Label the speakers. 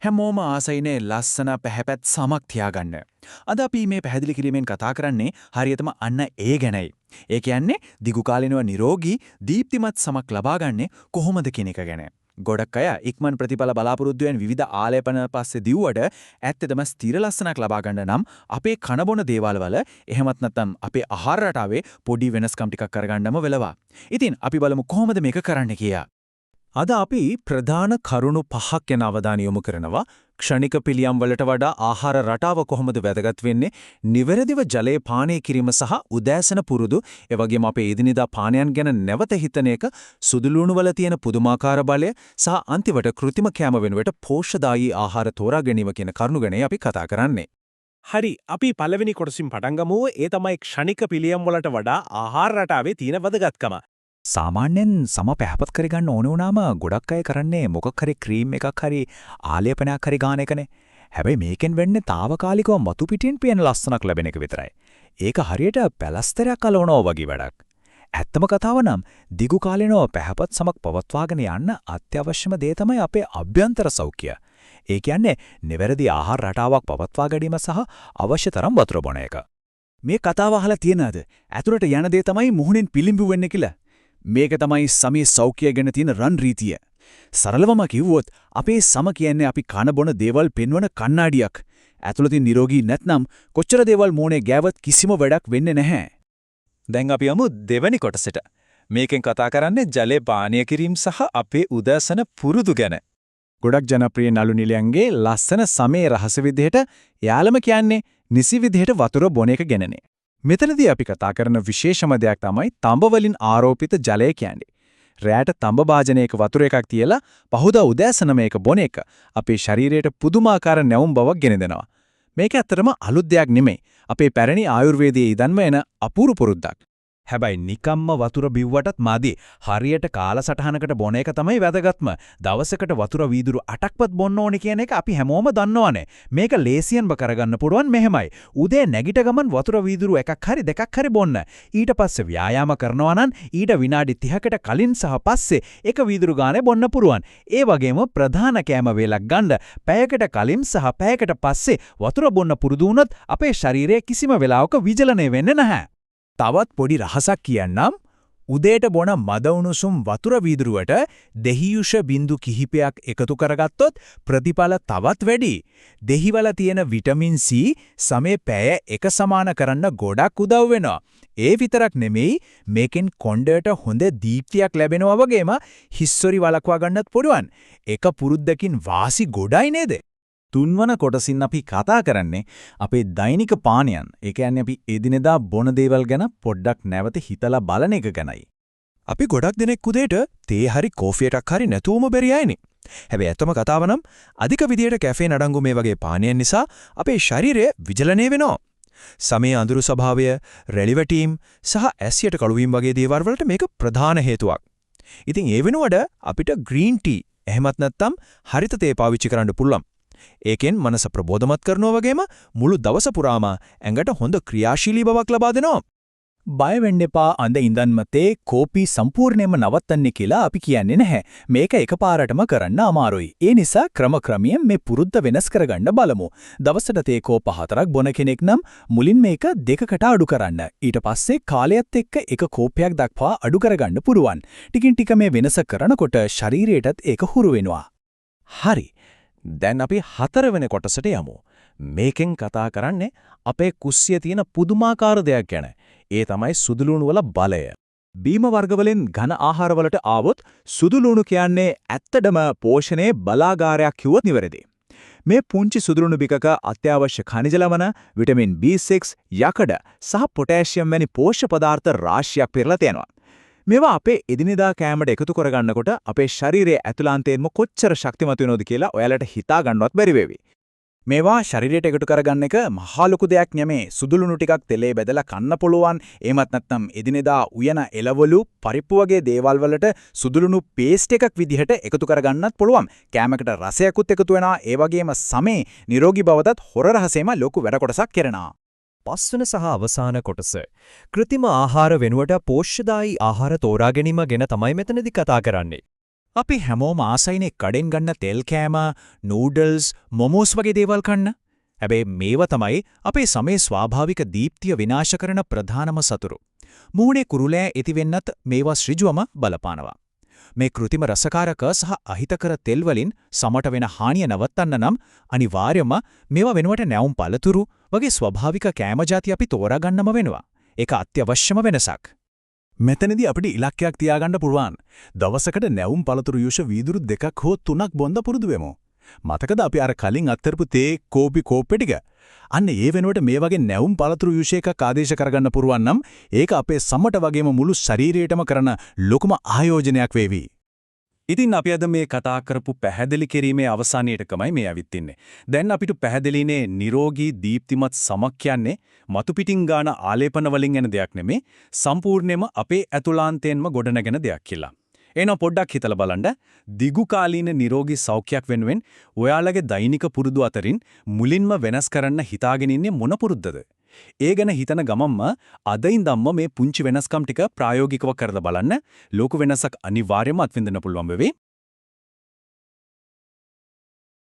Speaker 1: හැමෝම ආසයිනේ ලස්සන පැහැපත් සමක් තියාගන්න. අද අපි මේ පැහැදිලි කිරීමෙන් කතා කරන්නේ හරියටම අන්න ඒ ගැනයි. ඒ කියන්නේ දිගු කාලිනව නිරෝගී දීප්තිමත් සමක් ලබා ගන්නේ කොහොමද කියන එක ගැන. ගොඩක් අය ඉක්මන් ප්‍රතිඵල බලාපොරොත්තු වෙන විවිධ ආලේපන පස්සේ දිව්වට ඇත්තටම ස්ථිර ලස්සනක් ලබා ගන්න නම් අපේ කනබොන දේවල් වල එහෙමත් නැත්නම් අපේ ආහාර රටාවේ පොඩි වෙනස්කම් ටිකක් කරගන්නම වෙලවා. ඉතින් අපි බලමු කොහොමද මේක කරන්න කියලා.
Speaker 2: අද අපි ප්‍රධාන කරුණු පහක් ගැන අවධානය යොමු කරනවා. ක්ෂණික පිළියම් වලට වඩා ආහාර රටාව කොහොමද වැදගත් වෙන්නේ? නිවැරදිව ජලය පානය කිරීම සහ උදෑසන පුරුදු, එවැගේම අපේ එදිනෙදා පානයන් ගැන නැවත හිතන එක, සුදුලුණු වල තියෙන පුදුමාකාර බලය සහ අන්තිමට කෘත්‍රිම කැම වෙනුවට පෝෂ්‍යදායී ආහාර තෝරා ගැනීම කියන කරුණු ගැන අපි කතා කරන්නේ.
Speaker 3: හරි අපි පළවෙනි කොටසින් පටන් ගමු. ඒ තමයි ක්ෂණික පිළියම් වලට වඩා ආහාර රටාවේ තියෙන වැදගත්කම.
Speaker 2: සාමාන්‍යයෙන් සම පැහැපත් කරගන්න ඕන වුණාම ගොඩක් අය කරන්නේ මොකක් හරි ක්‍රීම් එකක් හරි ආලේපනයක් හරි ගන්න එකනේ. හැබැයි මේකෙන් වෙන්නේ తాවකාලිකව මතු පිටින් පේන ලස්සනක් ලැබෙන එක විතරයි. ඒක හරියට පැලස්තරයක් අලවනවා වගේ වැඩක්. ඇත්තම කතාව නම් දිගු කාලිනව පැහැපත් සමක් පවත්වාගෙන යන්න අත්‍යවශ්‍යම දේ තමයි අපේ අභ්‍යන්තර සෞඛ්‍යය. ඒ කියන්නේ නිවැරදි ආහාර රටාවක් පවත්වා ගැනීම සහ අවශ්‍ය තරම් වතුර බොන එක.
Speaker 1: මේ කතාව අහලා තියෙනවද? ඇතුළට යන දේ තමයි මුහුණෙන් පිළිඹු වෙන්නේ කියලා. මේක තමයි සමේ සෞඛ්‍යය ගැන තියෙන රන් රීතිය. සරලවම කිව්වොත් අපේ සම කියන්නේ අපි කන බොන දේවල් පෙන්වන කණ්ණාඩියක්. ඇතුළතින් නිරෝගී නැත්නම් කොච්චර දේවල් මෝනේ ගෑවත් කිසිම වැඩක් වෙන්නේ නැහැ.
Speaker 2: දැන් අපි යමු දෙවැනි කොටසට. මේකෙන් කතා කරන්නේ ජලය පානීය කිරීම සහ අපේ උදෑසන පුරුදු ගැන.
Speaker 1: ගොඩක් ජනප්‍රිය නළු නිලියන්ගේ ලස්සන සමේ රහස විදිහට යාළම කියන්නේ නිසි විදිහට වතුර බොන එක ගැනනේ. මෙතනදී අපි කතා කරන විශේෂම දෙයක් තමයි තඹ වලින් ආරෝපිත ජලය කියන්නේ. රැයට තඹ භාජනයක වතුර එකක් තියලා පහුදා උදෑසන මේක බොන එක අපේ ශරීරයට පුදුමාකාර නැවුම් බවක් ගෙන දෙනවා. මේක ඇත්තටම අලුත් දෙයක් නෙමෙයි. අපේ පැරණි ආයුර්වේදයේ ඉදන්ම එන අපූර්ව පුරුද්දක්.
Speaker 2: හැබැයි නිකම්ම වතුර බිව්වටත් මාදි. හරියට කාලසටහනකට බොන එක තමයි වැදගත්ම. දවසකට වතුර වීදුරු 8ක්වත් බොන්න ඕනේ කියන එක අපි හැමෝම දන්නවනේ. මේක ලේසියෙන්ම කරගන්න පුළුවන් මෙහෙමයි. උදේ නැගිට ගමන් වතුර වීදුරු එකක් හරි දෙකක් හරි බොන්න. ඊට පස්සේ ව්‍යායාම කරනවා නම් ඊට විනාඩි 30කට කලින් සහ පස්සේ එක වීදුරු ගානේ බොන්න පුරුවන්. ඒ වගේම ප්‍රධාන කෑම වේලක් ගන්න පැයකට කලින් සහ පැයකට පස්සේ වතුර බොන්න පුරුදු වුණොත් අපේ ශරීරය කිසිම වෙලාවක විජලනය වෙන්නේ නැහැ.
Speaker 1: තවත් පොඩි රහසක් කියන්නම්. උදේට බොන මද උණුසුම් වතුර වීදුරුවට දෙහියුෂ බිඳු කිහිපයක් එකතු කරගත්තොත් ප්‍රතිඵල තවත් වැඩි. දෙහිවල තියෙන විටමින් C සමේ පැය එක සමාන කරන්න ගොඩක් උදව් වෙනවා. ඒ විතරක් නෙමෙයි මේකෙන් කොණ්ඩයට හොඳ දීප්තියක් ලැබෙනවා වගේම හිස්සොරි වළක්වා ගන්නත් පුළුවන්. එක පුරුද්දකින් වාසි ගොඩයි නේද?
Speaker 2: තුන්වන කොටසින් අපි කතා කරන්නේ අපේ දෛනික පානයන්. ඒ කියන්නේ අපි එදිනෙදා බොන දේවල් ගැන පොඩ්ඩක් නැවත හිතලා බලන එක ගැනයි.
Speaker 1: අපි ගොඩක් දෙනෙක් උදේට තේ හරි කෝෆි එකක් හරි නැතුවම බැරි අයනේ. හැබැයි ඇත්තම කතාව නම් අධික විදියට කැෆේන් අඩංගු මේ වගේ පානයන් නිසා අපේ ශරීරය විජලනය වෙනවා. සමේ අඳුරු ස්වභාවය, රැලිවැටීම් සහ ඇසියට කළු වීම වගේ දේවල් වලට මේක ප්‍රධාන හේතුවක්. ඉතින් ඒ වෙනුවට අපිට ග්‍රීන් ටී එහෙමත් නැත්නම් හරිත තේ පාවිච්චි කරන්න පුළුවන්. ඒකෙන් මනස ප්‍රබෝධමත් කරනවා වගේම මුළු දවස පුරාම ඇඟට හොඳ ක්‍රියාශීලී බවක් ලබා දෙනවා.
Speaker 2: බය වෙන්න එපා. අඳ ඉඳන්ම තේ කෝපි සම්පූර්ණයෙන්ම නවත්තන්නේ කියලා අපි කියන්නේ නැහැ. මේක එකපාරටම කරන්න අමාරුයි. ඒ නිසා ක්‍රමක්‍රමයෙන් මේ පුරුද්ද වෙනස් කරගන්න බලමු. දවසට තේ කෝප 4ක් බොන කෙනෙක් නම් මුලින් මේක 2කට අඩු කරන්න. ඊට පස්සේ කාලයත් එක්ක එක කෝපයක් දක්වා අඩු කරගන්න පුළුවන්. ටිකින් ටික මේ වෙනස කරනකොට ශරීරයටත් ඒක හුරු වෙනවා.
Speaker 1: හරි. දැන් අපි 4 වෙනි කොටසට යමු. මේකෙන් කතා කරන්නේ අපේ කුස්සියේ තියෙන පුදුමාකාර දෙයක් ගැන. ඒ තමයි සුදුලුණු වල බලය.
Speaker 2: බීම වර්ගවලින් ඝන ආහාරවලට ආවොත් සුදුලුණු කියන්නේ ඇත්තටම පෝෂණයේ බලාගාරයක් කිව්වොත් නිවැරදි. මේ පුංචි සුදුලුණු බිකක අත්‍යවශ්‍ය ඛනිජ ලවණ, විටමින් B6, යකඩ සහ පොටෑසියම් වැනි පෝෂ්‍ය පදාර්ථ රාශියක් පෙරලා තියෙනවා. මේවා අපේ එදිනෙදා කෑමට එකතු කරගන්නකොට අපේ ශරීරයේ ඇතුළාන්තයෙන්ම කොච්චර ශක්තිමත් වෙනවද කියලා ඔයාලට හිතා ගන්නවත් බැරි වෙවි. මේවා ශරීරයට එකතු කරගන්න එක මහා ලොකු දෙයක් නෙමේ. සුදුලුණු ටිකක් තෙලේ බෙදලා කන්න පුළුවන්. එහෙමත් නැත්නම් එදිනෙදා උයන එළවලු, පරිප්පු වගේ දේවල් වලට සුදුලුණු පේස්ට් එකක් විදිහට එකතු කරගන්නත් පුළුවන්. කෑමකට රසයකුත් එකතු වෙනවා. ඒ වගේම සමේ නිරෝගී බවටත් හොර රහසෙම ලොකු වැඩ කොටසක් කරනවා.
Speaker 4: පස්වන සහ අවසාන කොටස. කෘතිම ආහාර වෙනුවට පෝෂ්‍යදායී ආහාර තෝරා ගැනීම ගැන තමයි මෙතනදී කතා කරන්නේ.
Speaker 2: අපි හැමෝම ආසයිනේ කඩෙන් ගන්න තෙල් කෑම, නූඩල්ස්, මොමෝස් වගේ දේවල් කන්න. හැබැයි මේවා තමයි අපේ සමේ ස්වාභාවික දීප්තිය විනාශ කරන ප්‍රධානම සතුරු. මූණේ කුරුලෑ ඇති වෙන්නත් මේවා ඍජුවම බලපානවා. මේ કૃතිම රසකාරක සහ අහිතකර තෙල් වලින් සමට වෙන හානිය නවත්තන්න නම් අනිවාර්යයෙන්ම මේවා වෙනුවට නැවුම් පළතුරු වගේ ස්වභාවික කෑම ಜಾති අපි තෝරා ගන්නම වෙනවා. ඒක අත්‍යවශ්‍යම වෙනසක්.
Speaker 5: මෙතනදී අපිට ඉලක්කයක් තියාගන්න පුළුවන්. දවසකට නැවුම් පළතුරු යුෂ වීදුරු 2ක් හෝ 3ක් බොන්න පුරුදු වෙමු. මතකද අපි අර කලින් අත්තරපු තේ කෝපි කෝප්පේ ටික? අන්න ඒ වෙනුවට මේ වගේ නැවුම් පළතුරු යුෂ එකක් ආදේශ කරගන්න පුරුවන් නම් ඒක අපේ සමට වගේම මුළු ශරීරයටම කරන ලොකුම ආයෝජනයක් වේවි.
Speaker 6: ඉතින් අපි අද මේ කතා කරපු පැහැදිලි කිරීමේ අවසානයට තමයි මේ ඇවිත් ඉන්නේ. දැන් අපිට පැහැදිලිනේ නිරෝගී දීප්තිමත් සමක් කියන්නේ මතු පිටින් ගාන ආලේපන වලින් එන දෙයක් නෙමේ සම්පූර්ණයෙන්ම අපේ ඇතුළාන්තයෙන්ම ගොඩනගෙන දෙයක් කියලා. එහෙනම් පොඩ්ඩක් හිතලා බලන්න දිගු කාලීන නිරෝගී සෞඛ්‍යයක් වෙනුවෙන් ඔයාලගේ දෛනික පුරුදු අතරින් මුලින්ම වෙනස් කරන්න හිතාගෙන ඉන්නේ මොන පුරුද්දද? ඒ ගැන හිතන ගමන්ම අද ඉඳන්ම මේ පුංචි වෙනස්කම් ටික ප්‍රායෝගිකව කරලා බලන්න ලෝක වෙනසක් අනිවාර්යයෙන්ම අත්විඳින්න පුළුවන් වෙවේ.